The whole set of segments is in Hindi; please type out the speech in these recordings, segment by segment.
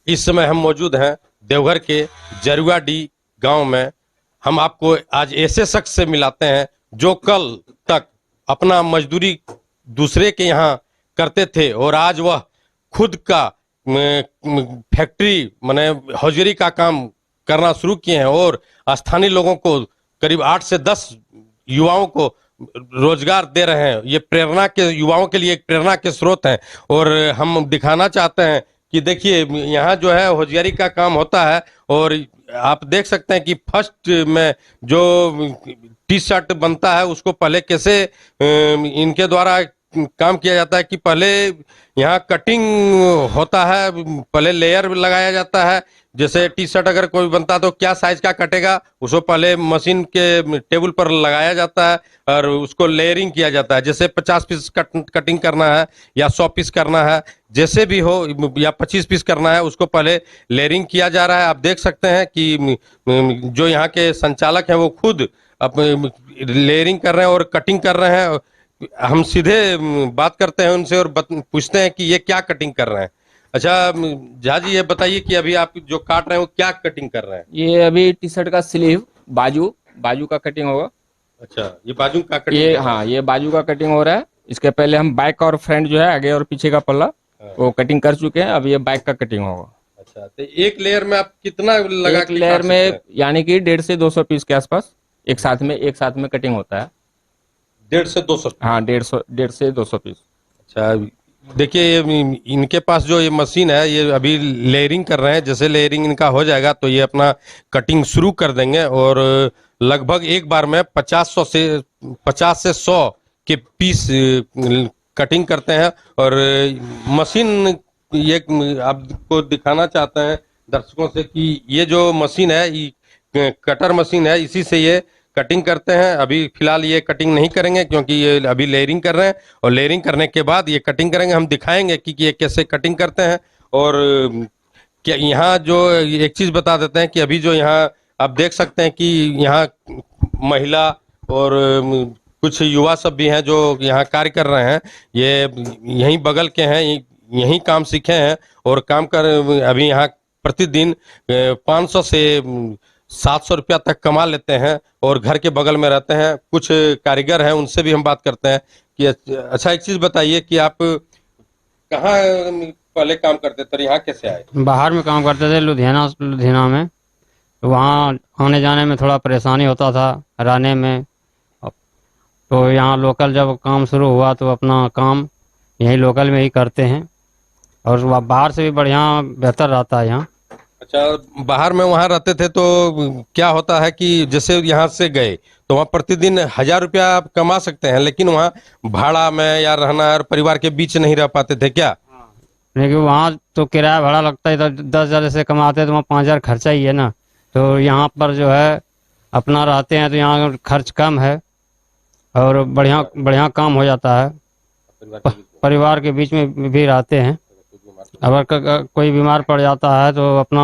इस समय हम मौजूद हैं देवघर के जरुआडी गांव में। हम आपको आज ऐसे शख्स से मिलाते हैं जो कल तक अपना मजदूरी दूसरे के यहाँ करते थे और आज वह खुद का फैक्ट्री माने हौजरी का काम करना शुरू किए हैं और स्थानीय लोगों को करीब 8 से 10 युवाओं को रोजगार दे रहे हैं। ये प्रेरणा के युवाओं के लिए एक प्रेरणा के स्रोत हैं और हम दिखाना चाहते हैं कि देखिए यहाँ जो है होशियारी का काम होता है और आप देख सकते हैं कि फर्स्ट में जो टी शर्ट बनता है उसको पहले कैसे इनके द्वारा काम किया जाता है कि पहले यहाँ कटिंग होता है, पहले लेयर लगाया जाता है। जैसे टी शर्ट अगर कोई बनता है तो क्या साइज का कटेगा उसको पहले मशीन के टेबल पर लगाया जाता है और उसको लेयरिंग किया जाता है। जैसे 50 पीस कटिंग करना है या 100 पीस करना है, जैसे भी हो, या 25 पीस करना है, उसको पहले लेयरिंग किया जा रहा है। आप देख सकते हैं कि जो यहाँ के संचालक हैं वो खुद लेयरिंग कर रहे हैं और कटिंग कर रहे हैं। हम सीधे बात करते हैं उनसे और पूछते हैं कि ये क्या कटिंग कर रहे हैं। अच्छा झा जी, ये बताइए कि अभी आप जो काट रहे हैं वो क्या कटिंग कर रहे हैं? ये अभी टी शर्ट का स्लीव बाजू का कटिंग होगा। अच्छा, ये बाजू का कटिंग? ये हाँ, ये बाजू का कटिंग हो रहा है। इसके पहले हम बैक और फ्रंट जो है आगे और पीछे का पल्ला वो कटिंग कर चुके हैं। अब ये बैक का कटिंग होगा। अच्छा, तो एक लेयर में आप कितना लगा? एक लेयर में यानी कि 150 से 200 पीस के आसपास एक साथ में कटिंग होता है। 150 से 200? हाँ, 150 से 200 पीस। अच्छा, देखिए ये इनके पास जो ये मशीन है ये अभी लेयरिंग कर रहे हैं। जैसे लेयरिंग इनका हो जाएगा तो ये अपना कटिंग शुरू कर देंगे और लगभग एक बार में 50 से 100 के पीस कटिंग करते हैं। और मशीन ये आपको दिखाना चाहते हैं दर्शकों से कि ये जो मशीन है ये कटर मशीन है, इसी से ये कटिंग करते हैं। अभी फिलहाल ये कटिंग नहीं करेंगे क्योंकि ये अभी लेयरिंग कर रहे हैं और लेयरिंग करने के बाद ये कटिंग करेंगे। हम दिखाएंगे कि ये कैसे कटिंग करते हैं। और क्या यहाँ जो एक चीज बता देते हैं कि अभी जो यहाँ आप देख सकते हैं कि यहाँ महिला और कुछ युवा सब भी हैं जो यहाँ कार्य कर रहे हैं। ये यहीं बगल के हैं, यहीं काम सीखे हैं और काम कर अभी यहाँ प्रतिदिन 500 से 700 रुपया तक कमा लेते हैं और घर के बगल में रहते हैं। कुछ कारीगर हैं, उनसे भी हम बात करते हैं कि अच्छा एक चीज बताइए कि आप कहाँ पहले काम करते थे और यहाँ कैसे आए? बाहर में काम करते थे, लुधियाना में। वहाँ आने जाने में थोड़ा परेशानी होता था, रहने में। तो यहाँ लोकल जब काम शुरू हुआ तो अपना काम यहीं लोकल में ही करते हैं और बाहर से भी बढ़िया बेहतर रहता है यहाँ। अच्छा, बाहर में वहाँ रहते थे तो क्या होता है कि जैसे यहाँ से गए तो वहाँ प्रतिदिन 1000 रुपया आप कमा सकते हैं, लेकिन वहाँ भाड़ा में या रहना और परिवार के बीच नहीं रह पाते थे क्या? लेकिन वहाँ तो किराया भाड़ा लगता है, तो 10,000 से कमाते हैं तो वहाँ 5,000 खर्चा ही है ना। तो यहाँ पर जो है अपना रहते हैं तो यहाँ खर्च कम है और बढ़िया बढ़िया काम हो जाता है। परिवार के बीच में भी रहते हैं। अगर कोई बीमार पड़ जाता है तो अपना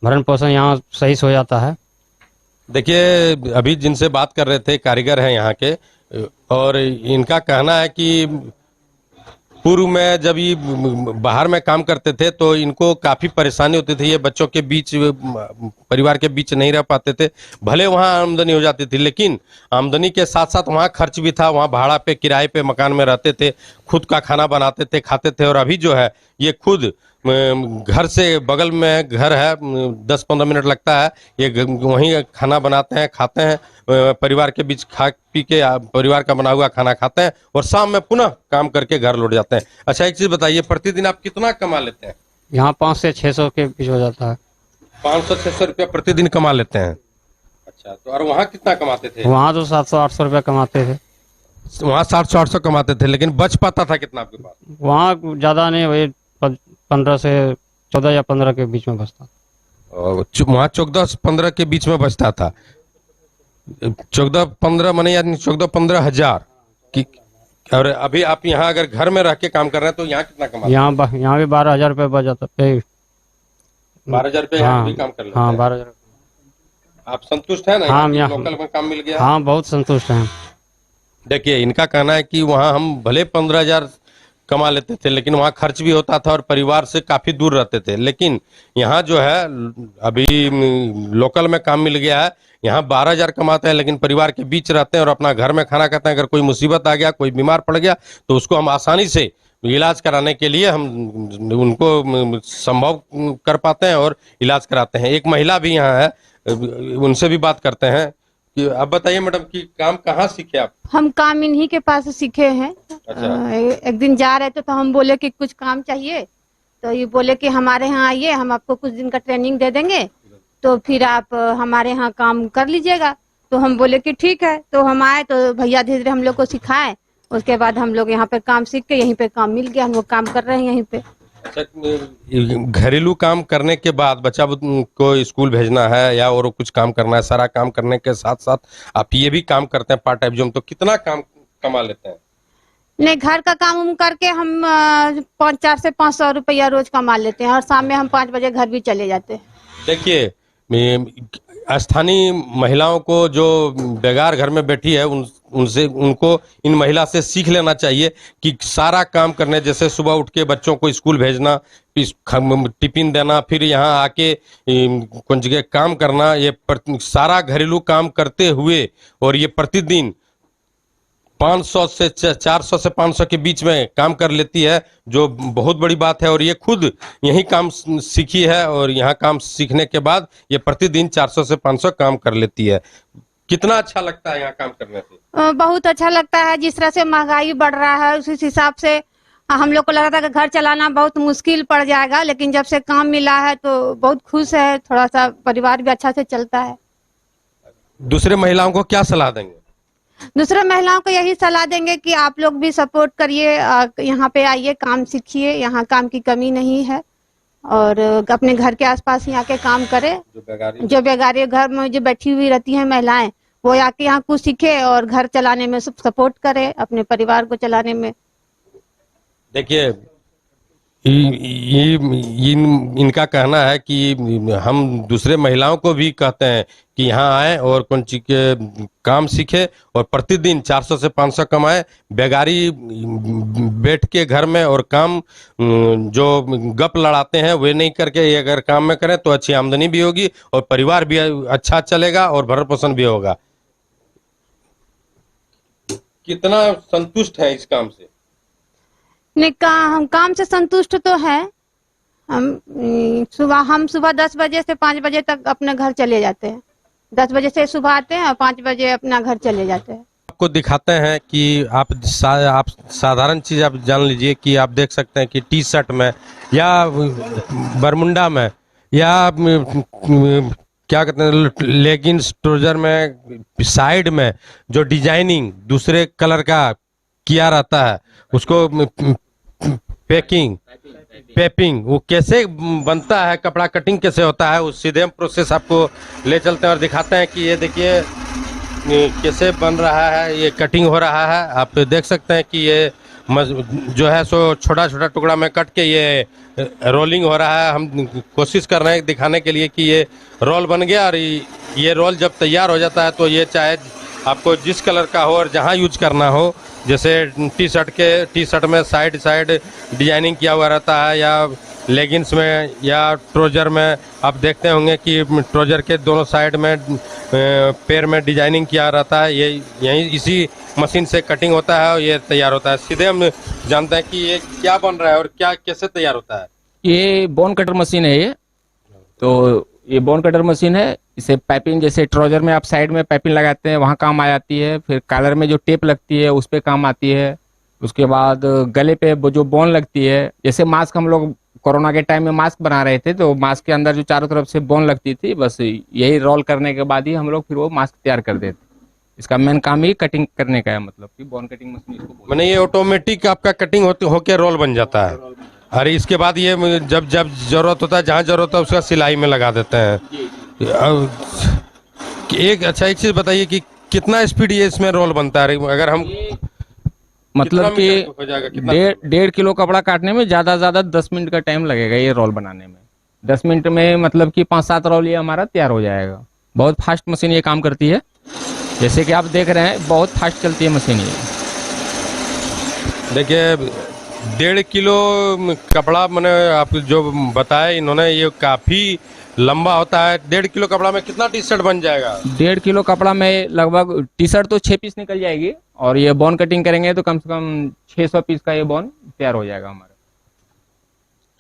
भरण पोषण यहाँ सही से हो जाता है। देखिए अभी जिनसे बात कर रहे थे कारीगर हैं यहाँ के, और इनका कहना है कि पूर्व में जब ये बाहर में काम करते थे तो इनको काफी परेशानी होती थी। ये बच्चों के बीच, परिवार के बीच नहीं रह पाते थे। भले वहाँ आमदनी हो जाती थी लेकिन आमदनी के साथ साथ वहाँ खर्च भी था। वहाँ भाड़ा पे, किराए पे मकान में रहते थे, खुद का खाना बनाते थे, खाते थे। और अभी जो है ये खुद घर से बगल में घर है, 10-15 मिनट लगता है, ये वहीं खाना बनाते हैं, खाते हैं, परिवार के बीच खा पी के परिवार का बना हुआ खाना खाते हैं और शाम में पुनः काम करके घर लौट जाते हैं। अच्छा एक चीज बताइए, प्रतिदिन आप कितना कमा लेते हैं? यहाँ 500 से 600 के बीच हो जाता है। 500-600 रुपया प्रतिदिन कमा लेते हैं। अच्छा, तो और वहाँ कितना कमाते थे? वहाँ तो 700-800 रुपया कमाते थे। वहाँ 700-800 कमाते थे, लेकिन बच पाता था कितना आपके पास? वहाँ ज्यादा नहीं, वही 15 से 14 या 15 के बीच में बचता। वहाँ 14-15 के बीच में बचता था। 14-15 माने यानी 14-15 हजार की। और अभी आप यहाँ अगर घर में रह के काम कर रहे हैं तो यहाँ कितना कमा? यहाँ भी 12,000 रुपये बच जाता है। 12,000 रुपये यहाँ भी काम कर लेते हैं? हाँ, 12,000। आप संतुष्ट है ना? हाँ, लोकल में काम मिल गया? हाँ, बहुत संतुष्ट हैं। देखिए इनका कहना है कि वहाँ हम भले 15,000 कमा लेते थे, लेकिन वहाँ खर्च भी होता था और परिवार से काफी दूर रहते थे। लेकिन यहाँ जो है अभी लोकल में काम मिल गया है, यहाँ 12,000 कमाते हैं लेकिन परिवार के बीच रहते हैं और अपना घर में खाना खाते हैं। अगर कोई मुसीबत आ गया, कोई बीमार पड़ गया, तो उसको हम आसानी से इलाज कराने के लिए हम उनको संभव कर पाते हैं और इलाज कराते हैं। एक महिला भी यहाँ है, उनसे भी बात करते हैं कि आप बताइए मैडम कि काम कहाँ सीखे आप? हम काम इन्हीं के पास सीखे हैं। अच्छा। एक दिन जा रहे थे तो हम बोले कि कुछ काम चाहिए, तो ये बोले कि हमारे यहाँ आइए, हम आपको कुछ दिन का ट्रेनिंग दे देंगे, तो फिर आप हमारे यहाँ काम कर लीजिएगा। तो हम बोले कि ठीक है। तो हम आए तो भैया धीरे धीरे हम लोग को सिखाए। उसके बाद हम लोग यहाँ पे काम सीख के यहीं पे काम मिल गया, हम लोग काम कर रहे हैं यहीं पे। अच्छा, घरेलू काम करने के बाद बच्चा को स्कूल भेजना है या और कुछ काम करना है, सारा काम करने के साथ साथ आप ये भी काम करते हैं पार्ट टाइम जॉब, तो कितना काम कमा लेते हैं? नहीं, घर का काम उम करके हम 400 से 500 रुपया रोज कमा लेते हैं और शाम में हम 5 बजे घर भी चले जाते हैं। देखिए, स्थानीय महिलाओं को जो बेगार घर में बैठी है उनसे उनको इन महिला से सीख लेना चाहिए कि सारा काम करने, जैसे सुबह उठ के बच्चों को स्कूल भेजना, टिफिन देना, फिर यहाँ आके कुछ जगह काम करना, ये सारा घरेलू काम करते हुए और ये प्रतिदिन 500 से 400 से 500 के बीच में काम कर लेती है, जो बहुत बड़ी बात है। और ये खुद यही काम सीखी है और यहाँ काम सीखने के बाद ये प्रतिदिन 400 से 500 काम कर लेती है। कितना अच्छा लगता है यहाँ काम करने से? बहुत अच्छा लगता है। जिस तरह से महंगाई बढ़ रहा है उस हिसाब से हम लोग को लगा था कि घर चलाना बहुत मुश्किल पड़ जाएगा, लेकिन जब से काम मिला है तो बहुत खुश है। थोड़ा सा परिवार भी अच्छा से चलता है। दूसरे महिलाओं को क्या सलाह देंगे? दूसरे महिलाओं को यही सलाह देंगे कि आप लोग भी सपोर्ट करिए, यहाँ पे आइए, काम सीखिए, यहाँ काम की कमी नहीं है और अपने घर के आसपास ही आके काम करें। जो बेगारी घर में जो बैठी हुई रहती हैं महिलाएं, वो आके यहाँ कुछ सीखे और घर चलाने में सपोर्ट करे, अपने परिवार को चलाने में। देखिए, इनका कहना है कि हम दूसरे महिलाओं को भी कहते हैं कि यहाँ आए और कौन चीज के काम सीखे और प्रतिदिन 400 से 500 कमाए। बेगारी बैठ के घर में और काम जो गप लड़ाते हैं वे नहीं करके ये अगर काम में करें तो अच्छी आमदनी भी होगी और परिवार भी अच्छा चलेगा और भरण पोषण भी होगा। कितना संतुष्ट है इस काम से? नहीं, हम काम से संतुष्ट तो है। हम सुबह 10 बजे से 5 बजे तक अपने घर चले जाते हैं। 10 बजे से सुबह आते हैं और 5 बजे अपना घर चले जाते हैं। आपको दिखाते हैं कि आप साधारण चीज आप जान लीजिए कि आप देख सकते हैं कि टी शर्ट में या बरमुंडा में या क्या कहते हैं लेगिंग्स ट्राउजर में साइड में जो डिजाइनिंग दूसरे कलर का किया रहता है, उसको पेपिंग वो कैसे बनता है, कपड़ा कटिंग कैसे होता है, उस सीधे प्रोसेस आपको ले चलते हैं और दिखाते हैं कि ये देखिए कैसे बन रहा है, ये कटिंग हो रहा है। आप देख सकते हैं कि ये जो है सो छोटा छोटा टुकड़ा में कट के ये रोलिंग हो रहा है। हम कोशिश कर रहे हैं दिखाने के लिए कि ये रोल बन गया और ये रोल जब तैयार हो जाता है तो ये चाहे आपको जिस कलर का हो और जहाँ यूज करना हो, जैसे टी शर्ट में साइड डिजाइनिंग किया हुआ रहता है या लेगिंग्स में या ट्राउजर में आप देखते होंगे कि ट्राउजर के दोनों साइड में पैर में डिजाइनिंग किया रहता है। ये यही इसी मशीन से कटिंग होता है और ये तैयार होता है। सीधे हम जानते हैं कि ये क्या बन रहा है और क्या कैसे तैयार होता है। ये बोन कटर मशीन है। ये तो ये बोन कटर मशीन है। इसे पाइपिंग, जैसे ट्राउजर में आप साइड में पाइपिंग लगाते हैं वहाँ काम आ जाती है। फिर कॉलर में जो टेप लगती है उस पर काम आती है। उसके बाद गले पे जो बोन लगती है, जैसे मास्क हम लोग कोरोना के टाइम में मास्क बना रहे थे तो मास्क के अंदर जो चारों तरफ से बोन लगती थी, बस यही रोल करने के बाद ही हम लोग फिर वो मास्क तैयार कर देते। इसका मेन काम ही कटिंग करने का है, मतलब कि बोन कटिंग मशीन इसको बोलते हैं। मैंने ये ऑटोमेटिक आपका कटिंग होके रोल बन जाता है और इसके बाद ये जब जरूरत होता है, जहाँ जरूरत है उसका सिलाई में लगा देते हैं। एक चीज बताइए कि कितना स्पीड ये इसमें रोल बनता है? अगर हम मतलब कि 1.5 किलो कपड़ा काटने में ज्यादा 10 मिनट का टाइम लगेगा ये रोल बनाने में। 10 मिनट में मतलब कि 5-7 रोल ये हमारा तैयार हो जाएगा। बहुत फास्ट मशीन ये काम करती है, जैसे कि आप देख रहे हैं बहुत फास्ट चलती है मशीन ये। देखिए 1.5 किलो कपड़ा मैंने आप जो बताया इन्होंने, ये काफी लंबा होता है। 1.5 किलो कपड़ा में कितना टी शर्ट बन जाएगा? 1.5 किलो कपड़ा में लगभग टी शर्ट तो 6 पीस निकल जाएगी, और ये बॉन कटिंग करेंगे तो कम से कम 600 पीस का ये बॉन तैयार हो जाएगा हमारा।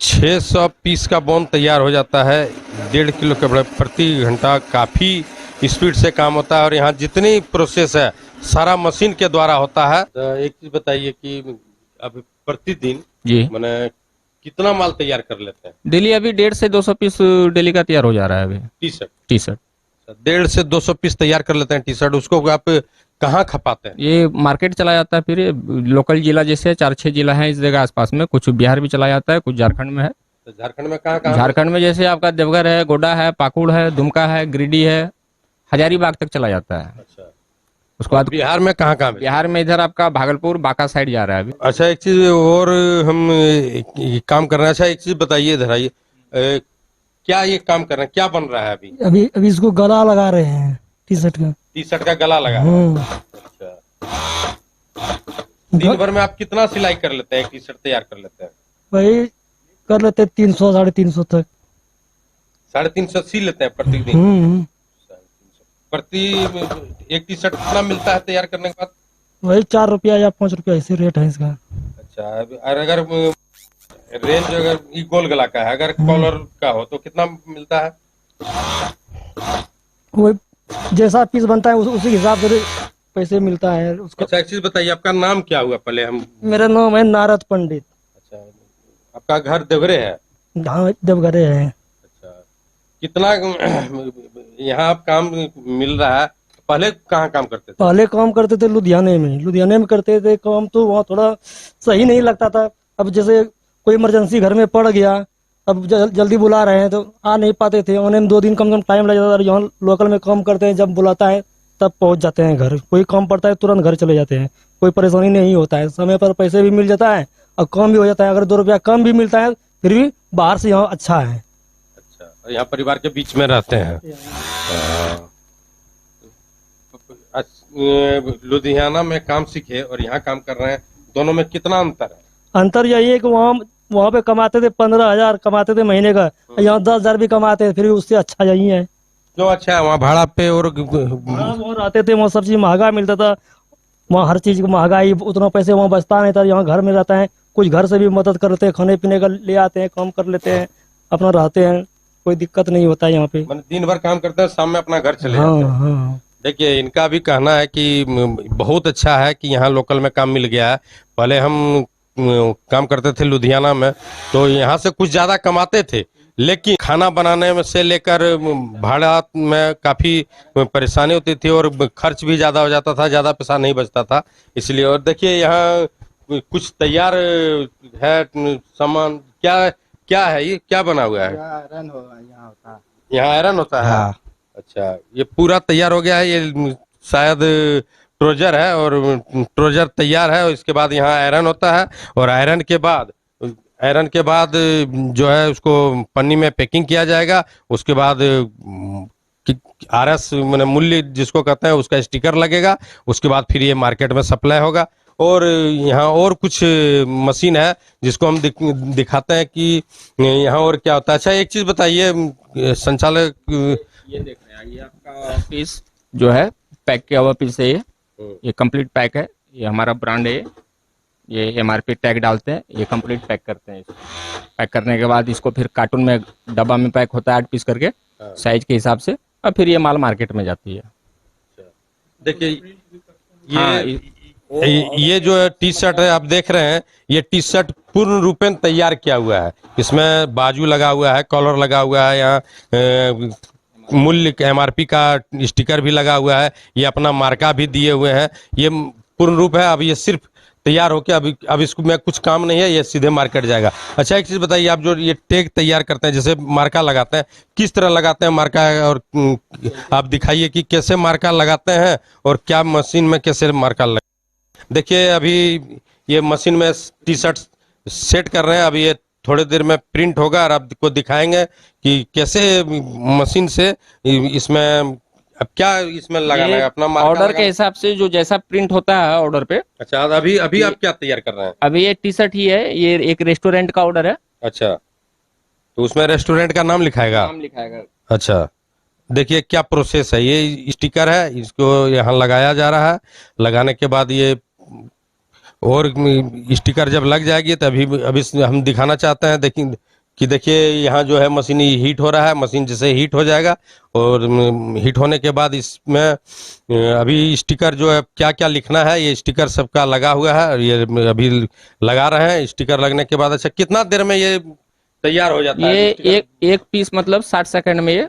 600 पीस का बॉन तैयार हो जाता है 1.5 किलो कपड़े प्रति घंटा। काफी स्पीड से काम होता है और यहाँ जितनी प्रोसेस है सारा मशीन के द्वारा होता है। तो एक चीज बताइए कि अब प्रतिदिन जी मैंने कितना माल तैयार कर लेते हैं? डेली अभी 150 से 200 पीस डेली का तैयार हो जा रहा है अभी टी शर्ट टी शर्ट। 150 से 200 पीस तैयार कर लेते हैं टी शर्ट। उसको आप कहाँ खपाते हैं? ये मार्केट चला जाता है, फिर ये लोकल जिला जैसे 4-6 जिला है इस जगह आसपास में, कुछ बिहार भी चला जाता है, कुछ झारखंड में है। तो झारखंड में कहाँ कहाँ? झारखंड में जैसे आपका देवघर है, गोड्डा है, पाकुड़ है, दुमका है, गिरिडीह है, हजारीबाग तक चला जाता है। अच्छा, उसके बाद बिहार में कहाँ कहाँ? बिहार में इधर आपका भागलपुर बांका साइड जा रहा है अभी। अच्छा, एक चीज और हम काम कर रहे हैं। अच्छा, एक चीज बताइए इधर आइए, क्या ये काम कर रहे हैं, क्या बन रहा है अभी? अभी अभी इसको गला लगा रहे हैं टी शर्ट का। टी शर्ट का गला लगा है। अच्छा, दिन भर में आप कितना सिलाई कर लेते हैं, टी शर्ट तैयार कर लेते हैं? वही कर लेते हैं 300 350 तक। 350 सी लेते हैं प्रतिदिन? 350 प्रति एक टी शर्ट कितना मिलता है तैयार करने के बाद? वही 4 रुपया या 5 रुपया ऐसे रेट है इसका। अच्छा, और अगर रेंज अगर ये गोल गला का है, अगर कॉलर का हो तो कितना मिलता है? वही जैसा पीस बनता है उसी हिसाब से पैसे मिलता है उसका। अच्छा, एक चीज बताइए, आपका नाम क्या हुआ पहले हम? मेरा नाम है नारद पंडित। अच्छा, आपका घर देवरे है? हाँ, देवघरे है। अच्छा, कितना यहाँ आप काम मिल रहा है? पहले कहाँ काम करते थे? पहले काम करते थे लुधियाने में करते थे काम, तो वहाँ थोड़ा सही नहीं लगता था। अब जैसे कोई इमरजेंसी घर में पड़ गया, अब जल्दी बुला रहे हैं तो आ नहीं पाते थे, आने में 2 दिन कम से कम टाइम लग जाता था। यहाँ लोकल में काम करते हैं, जब बुलाता है तब पहुंच जाते हैं घर। कोई काम पड़ता है तुरंत घर चले जाते हैं, कोई परेशानी नहीं होता है। समय पर पैसे भी मिल जाता है और काम भी हो जाता है। अगर 2 रुपया कम भी मिलता है फिर भी बाहर से यहाँ अच्छा है। अच्छा, यहाँ परिवार के बीच में रहते हैं। लुधियाना में काम सीखे और यहाँ काम कर रहे हैं, दोनों में कितना अंतर है? अंतर यही है कि वहाँ पे कमाते थे 15,000 कमाते थे महीने का, यहाँ 10,000 भी कमाते थे, फिर भी उससे अच्छा यही है। क्यों अच्छा है? वहाँ भाड़ा पे और वहाँ रहते थे, वहाँ सब चीज महंगा मिलता था। वहाँ हर चीज की महंगाई, उतना पैसे वहाँ बचता नहीं था। यहाँ घर में रहता है, कुछ घर से भी मदद कर लेते हैं, खाने पीने का ले आते हैं, काम कर लेते हैं, अपना रहते हैं, कोई दिक्कत नहीं होता है यहाँ पे। दिन भर काम करते हैं, शाम में अपना घर चले हाँ जाते हैं। हाँ। देखिए, इनका भी कहना है कि बहुत अच्छा है कि यहाँ लोकल में काम मिल गया है। पहले हम काम करते थे लुधियाना में, तो यहाँ से कुछ ज्यादा कमाते थे, लेकिन खाना बनाने में से लेकर भाड़ा में काफी परेशानी होती थी और खर्च भी ज्यादा हो जाता था, ज्यादा पैसा नहीं बचता था इसलिए। और देखिए, यहाँ कुछ तैयार है सामान। क्या क्या है ये, क्या बना हुआ है? आयरन होगा यहाँ होता है। यहाँ आयरन होता है? हाँ। अच्छा, ये पूरा तैयार हो गया है। ये शायद ट्रोजर है और ट्रोजर तैयार है, और इसके बाद यहाँ आयरन होता है, और आयरन के बाद जो है उसको पन्नी में पैकिंग किया जाएगा। उसके बाद RS मैंने मूल्य जिसको कहते हैं उसका स्टिकर लगेगा। उसके बाद फिर ये मार्केट में सप्लाई होगा। और यहाँ और कुछ मशीन है जिसको हम दिखाते हैं कि यहाँ और क्या होता है। अच्छा, एक चीज बताइए संचालक, ये देख रहे हैं, ये आपका पीस जो है पैक किया हुआ पीस है, ये कंप्लीट पैक है। ये हमारा ब्रांड है, ये MRP टैग डालते हैं, ये कंप्लीट पैक करते हैं। पैक करने के बाद इसको फिर कार्टून में, डब्बा में पैक होता है 8 पीस करके साइज के हिसाब से, और फिर ये माल मार्केट में जाती है। देखिए, हाँ, ये जो टी शर्ट है आप देख रहे हैं, ये टी शर्ट पूर्ण रूपेण तैयार किया हुआ है। इसमें बाजू लगा हुआ है, कॉलर लगा हुआ है, यहाँ मूल्य MRP का स्टिकर भी लगा हुआ है, ये अपना मार्का भी दिए हुए हैं। ये पूर्ण रूप है। अब ये सिर्फ तैयार होके अब इसको में कुछ काम नहीं है, ये सीधे मार्केट जाएगा। अच्छा, एक चीज बताइए, आप जो ये टैग तैयार करते हैं, जैसे मार्का लगाते हैं, किस तरह लगाते हैं मार्का? और आप दिखाइए कि कैसे मार्का लगाते हैं और क्या मशीन में कैसे मार्का लगा। देखिए, अभी ये मशीन में टी शर्ट सेट कर रहे हैं। अभी ये थोड़ी देर में प्रिंट होगा और आपको दिखाएंगे कि कैसे मशीन से इसमें अब क्या इसमें लगाना ये है, अपना मार्का ऑर्डर के लगाना? हिसाब से जो जैसा प्रिंट होता है ऑर्डर पे। अच्छा, अभी अभी आप क्या तैयार कर रहे हैं? अभी ये टी शर्ट ही है, ये एक रेस्टोरेंट का ऑर्डर है। अच्छा, तो उसमें रेस्टोरेंट का नाम लिखाएगा? नाम लिखाएगा। अच्छा, देखिए क्या प्रोसेस है। ये स्टिकर है, इसको यहाँ लगाया जा रहा है। लगाने के बाद ये और स्टिकर जब लग जाएगी तभी अभी हम दिखाना चाहते हैं। देखिए यहाँ जो है मशीन हीट हो रहा है। मशीन जैसे हीट हो जाएगा और हीट होने के बाद इसमें अभी स्टिकर जो है क्या क्या लिखना है, ये स्टिकर सबका लगा हुआ है और ये अभी लगा रहे हैं। स्टिकर लगने के बाद अच्छा कितना देर में ये तैयार हो जाता है? ये स्टिकर एक पीस मतलब 60 सेकंड में ये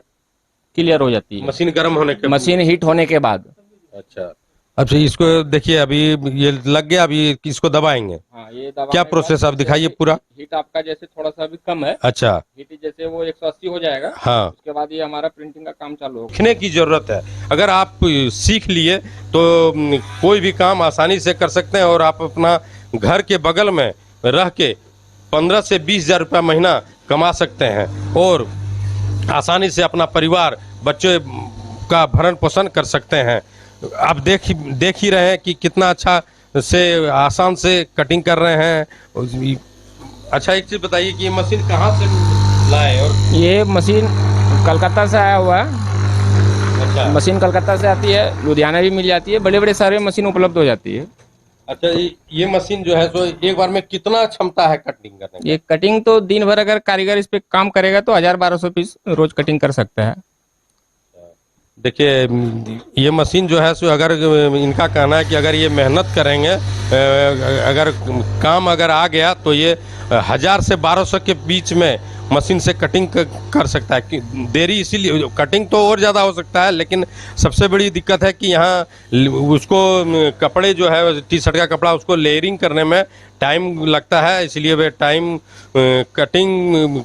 क्लियर हो जाती है, मशीन गर्म होने के मशीन हीट होने के बाद। अच्छा, अब से इसको देखिए अभी ये लग गया, अभी इसको दबाएंगे। हाँ, ये दबाने क्या के प्रोसेस बाद आप दिखाइए पूरा। हीट आपका जैसे थोड़ा सा भी कम है, अच्छा, हीट जैसे वो 180 हो जाएगा, हाँ, उसके बाद ये हमारा प्रिंटिंग का काम चालू होगा। सीखने की जरूरत है। अगर आप सीख लिए तो कोई भी काम आसानी से कर सकते हैं और आप अपना घर के बगल में रह के 15 से 20 हजार रुपया महीना कमा सकते हैं और आसानी से अपना परिवार बच्चों का भरण पोषण कर सकते हैं। आप देख ही रहे हैं कि कितना अच्छा से आसान से कटिंग कर रहे हैं। अच्छा, एक चीज बताइए कि ये मशीन कहाँ से लाए? और ये मशीन कलकत्ता से आया हुआ है। अच्छा, मशीन कलकत्ता से आती है, लुधियाना भी मिल जाती है, बड़े बड़े सारे मशीन उपलब्ध हो जाती है। अच्छा, ये मशीन जो है सो एक बार में कितना क्षमता है कटिंग करने की? ये कटिंग तो दिन भर अगर कारीगर इस पे काम करेगा तो 1000-1200 पीस रोज कटिंग कर सकता है। देखिए ये मशीन जो है सो अगर इनका कहना है कि अगर ये मेहनत करेंगे, अगर काम अगर आ गया तो ये 1000 से 1200 के बीच में मशीन से कटिंग कर सकता है। देरी इसीलिए, कटिंग तो और ज़्यादा हो सकता है लेकिन सबसे बड़ी दिक्कत है कि यहाँ उसको कपड़े जो है टी शर्ट का कपड़ा उसको लेयरिंग करने में टाइम लगता है, इसलिए वे टाइम कटिंग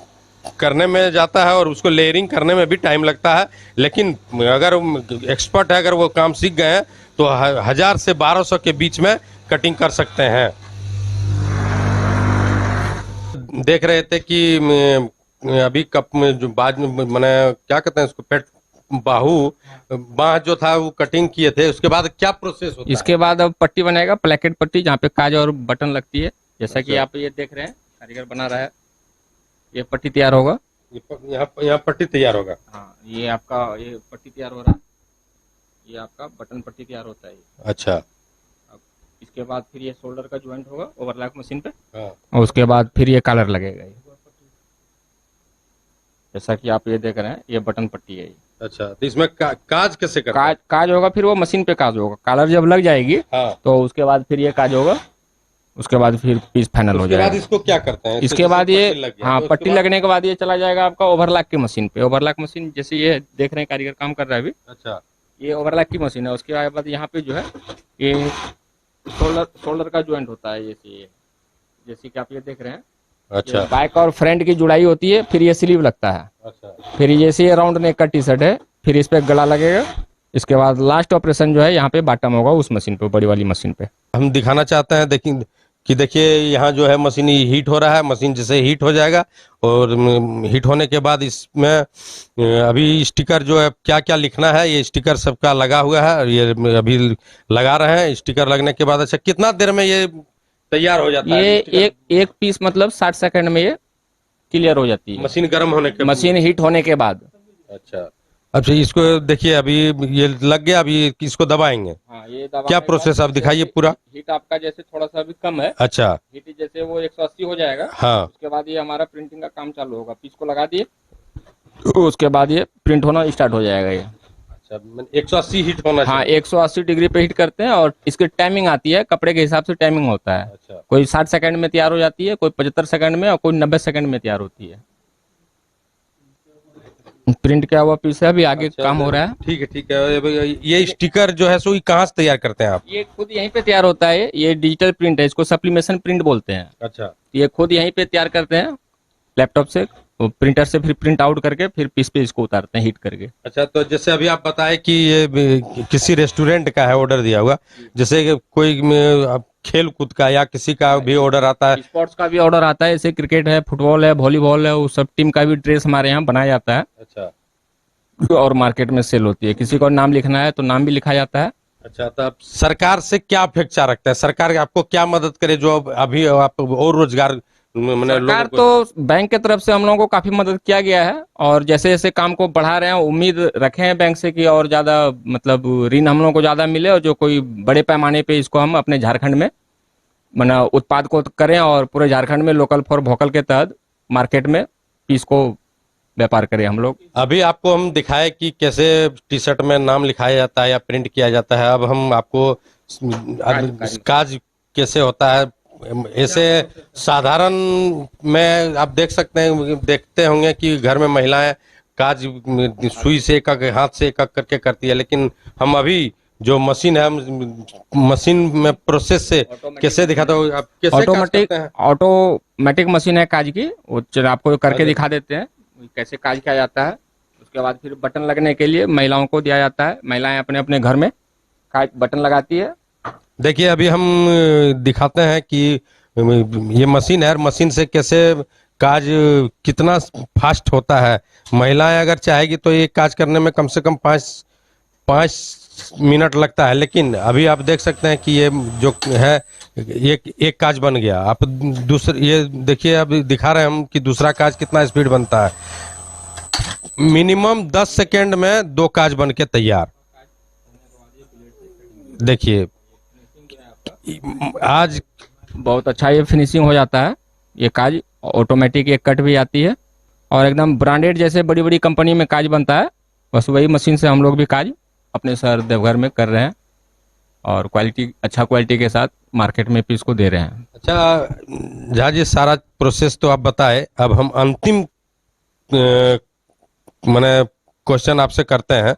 करने में जाता है और उसको लेयरिंग करने में भी टाइम लगता है। लेकिन अगर एक्सपर्ट है, अगर वो काम सीख गए हैं तो 1000 से 1200 के बीच में कटिंग कर सकते हैं। देख रहे थे कि अभी कप में जो बाद में मैंने क्या कहते हैं उसको, पेट बाह जो था वो कटिंग किए थे, उसके बाद क्या प्रोसेस होता इसके बाद अब पट्टी बनेगा, प्लेकेट पट्टी, जहाँ पे काज और बटन लगती है। जैसा कि अच्छा। आप ये देख रहे हैं कारीगर बना रहा है, ये पट्टी तैयार होगा। है? यहाँ पट्टी तैयार होगा। हाँ, ये आपका ये पट्टी तैयार हो रहा है, ये आपका बटन पट्टी तैयार होता है। अच्छा, अब इसके बाद फिर ये शोल्डर का ज्वाइंट होगा ओवरलैप मशीन पे, हाँ, और उसके बाद फिर ये कॉलर लगेगा। ये जैसा कि आप ये देख रहे हैं, ये बटन पट्टी है। ये अच्छा, तो इसमें काज कैसे करते हैं? काज होगा, फिर वो मशीन पे काज होगा। कॉलर जब लग जाएगी हाँ, तो उसके बाद फिर ये काज होगा, उसके बाद फिर पीस फाइनल हो उसके बाद जाएगा। इसको क्या करते हैं? इसके बाद ये पट्टी लग गया, हाँ, तो उसके पट्टी बाद- लगने के बाद ये चला जाएगा आपका ओवरलैक की मशीन पे। ओवरलैक मशीन जैसे ये देख रहे हैं कारीगर काम कर रहा है अभी, अच्छा, ये ओवरलैक की मशीन है। उसके बाद यहाँ पे जो है ये शोल्डर का ज्वाइंट होता है। ये जैसे कि आप ये देख रहे हैं, अच्छा, बैक और फ्रंट की जुड़ाई होती है, फिर ये स्लीव लगता है, अच्छा, फिर जैसे ये राउंड नेक का टी शर्ट है, फिर इस पे गला लगेगा। इसके बाद लास्ट ऑपरेशन जो है यहाँ पे बॉटम होगा उस मशीन पे, बड़ी वाली मशीन पे। हम दिखाना चाहते हैं देखिए यहाँ जो है मशीन हीट हो रहा है। मशीन जैसे हीट हो जाएगा और हीट होने के बाद इसमें अभी स्टिकर जो है क्या क्या लिखना है, ये स्टिकर सबका लगा हुआ है और ये अभी लगा रहे हैं। स्टिकर लगने के बाद अच्छा कितना देर में ये तैयार हो जाता है? ये एक पीस मतलब 60 सेकंड में ये क्लियर हो जाती है, मशीन गर्म होने के मशीन हीट होने के बाद। अच्छा, अब से इसको देखिए अभी ये लग गया, अभी इसको दबाएंगे। हाँ, ये दबाने क्या के प्रोसेस बाद आप दिखाइए पूरा। हीट आपका जैसे थोड़ा सा भी कम है, अच्छा, हीट जैसे वो 180 हो जाएगा, हाँ, उसके बाद ये हमारा प्रिंटिंग का काम चालू होगा। पीस को लगा दिए, उसके बाद ये प्रिंट होना स्टार्ट हो जाएगा। ये अच्छा 180 हीट होना हाँ, चाहिए। 180 डिग्री पे हीट करते हैं और इसकी टाइमिंग आती है, कपड़े के हिसाब से टाइमिंग होता है। अच्छा, कोई 60 सेकंड में तैयार हो जाती है, कोई 75 सेकंड में, और कोई 90 सेकंड में तैयार होती है। प्रिंट क्या हुआ पीस है, अभी आगे अच्छा, काम हो रहा है। ठीक है। ये स्टिकर जो है सो ये कहाँ से तैयार करते हैं आप? ये खुद यहीं पे तैयार होता है। ये डिजिटल प्रिंट है, इसको सप्लीमेशन प्रिंट बोलते हैं। अच्छा, ये खुद यहीं पे तैयार करते हैं लैपटॉप से, प्रिंटर से फिर प्रिंट आउट करके फिर पीस पे इसको उतारते हैं हीट करके। अच्छा, तो जैसे अभी आप बताए कि ये किसी रेस्टोरेंट का है ऑर्डर दिया हुआ, जैसे कि कोई खेल कूद का या किसी का भी ऑर्डर आता है? स्पोर्ट्स का भी ऑर्डर आता है, जैसे क्रिकेट है, फुटबॉल है, वॉलीबॉल है, वो सब टीम का भी ड्रेस हमारे यहाँ बनाया जाता है। अच्छा, और मार्केट में सेल होती है। किसी को नाम लिखना है तो नाम भी लिखा जाता है। अच्छा, तो आप सरकार से क्या अपेक्षा रखते हैं? सरकार आपको क्या मदद करे जो अभी आप और रोजगार मैंने सरकार लोगों को। तो बैंक के तरफ से हम लोगों को काफी मदद किया गया है, और जैसे जैसे काम को बढ़ा रहे हैं उम्मीद रखे हैं बैंक से कि और ज्यादा मतलब ऋण हम लोगों को ज्यादा मिले, और जो कोई बड़े पैमाने पे इसको हम अपने झारखंड में माना उत्पाद को करें, और पूरे झारखंड में लोकल फॉर वोकल के तहत मार्केट में इसको व्यापार करें हम लोग। अभी आपको हम दिखाए कि कैसे टी शर्ट में नाम लिखाया जाता है या प्रिंट किया जाता है। अब हम आपको काज कैसे होता है ऐसे साधारण में आप देख सकते हैं, देखते होंगे कि घर में महिलाएं काज सुई से एक एक हाथ से एक एक करके करती है, लेकिन हम अभी जो मशीन है मशीन में प्रोसेस से कैसे दिखाते हो आप, कैसे काज ऑटोमेटिक करते हैं? ऑटोमेटिक मशीन है काज की, वो आपको करके दिखा देते हैं कैसे काज किया जाता है। उसके बाद फिर बटन लगने के लिए महिलाओं को दिया जाता है, महिलाएं अपने अपने घर में काज बटन लगाती है। देखिए अभी हम दिखाते हैं कि ये मशीन है, मशीन से कैसे काज कितना फास्ट होता है। महिलाएं अगर चाहेगी तो ये काज करने में कम से कम 5 मिनट लगता है, लेकिन अभी आप देख सकते हैं कि ये जो है एक काज बन गया। आप दूसरे ये देखिए, अभी दिखा रहे हैं हम कि दूसरा काज कितना स्पीड बनता है। मिनिमम 10 सेकेंड में 2 काज बन के तैयार। देखिए आज बहुत अच्छा ये फिनिशिंग हो जाता है। ये काज ऑटोमेटिक एक कट भी आती है, और एकदम ब्रांडेड जैसे बड़ी बड़ी कंपनी में काज बनता है, बस वही मशीन से हम लोग भी काज अपने शहर देवघर में कर रहे हैं, और क्वालिटी अच्छा क्वालिटी के साथ मार्केट में पीस को दे रहे हैं। अच्छा झा जी, सारा प्रोसेस तो आप बताए, अब हम अंतिम मैंने क्वेश्चन आपसे करते हैं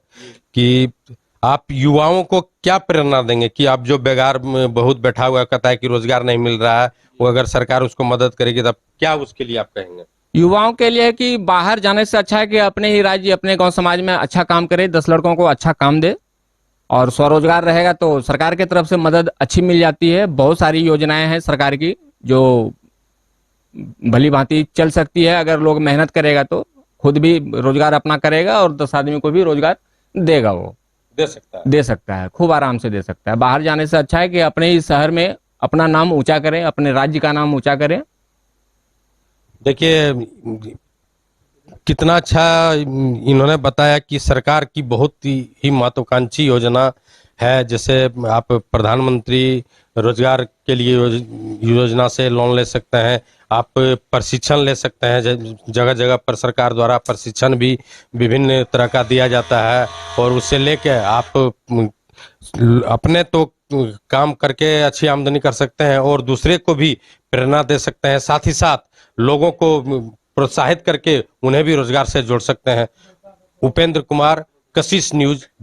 कि आप युवाओं को क्या प्रेरणा देंगे कि आप जो बेकार में बहुत बैठा हुआ कहता है कि रोजगार नहीं मिल रहा है, वो अगर सरकार उसको मदद करेगी तब क्या उसके लिए आप कहेंगे? युवाओं के लिए कि बाहर जाने से अच्छा है कि अपने ही राज्य अपने गांव समाज में अच्छा काम करे, 10 लड़कों को अच्छा काम दे, और स्वरोजगार रहेगा तो सरकार की तरफ से मदद अच्छी मिल जाती है। बहुत सारी योजनाएं हैं सरकार की जो भली भांति चल सकती है, अगर लोग मेहनत करेगा तो खुद भी रोजगार अपना करेगा और 10 आदमी को भी रोजगार देगा, वो दे सकता है, खूब आराम से दे सकता है। बाहर जाने से अच्छा है कि अपने ही शहर में अपना नाम ऊंचा करें, अपने राज्य का नाम ऊंचा करें। देखिए कितना अच्छा इन्होंने बताया कि सरकार की बहुत ही महत्वाकांक्षी योजना है। जैसे आप प्रधानमंत्री रोजगार के लिए योजना से लोन ले सकते हैं, आप प्रशिक्षण ले सकते हैं, जगह जगह पर सरकार द्वारा प्रशिक्षण भी विभिन्न तरह का दिया जाता है, और उससे लेके आप अपने तो काम करके अच्छी आमदनी कर सकते हैं और दूसरे को भी प्रेरणा दे सकते हैं, साथ ही साथ लोगों को प्रोत्साहित करके उन्हें भी रोजगार से जोड़ सकते हैं। उपेंद्र कुमार, कशिश न्यूज।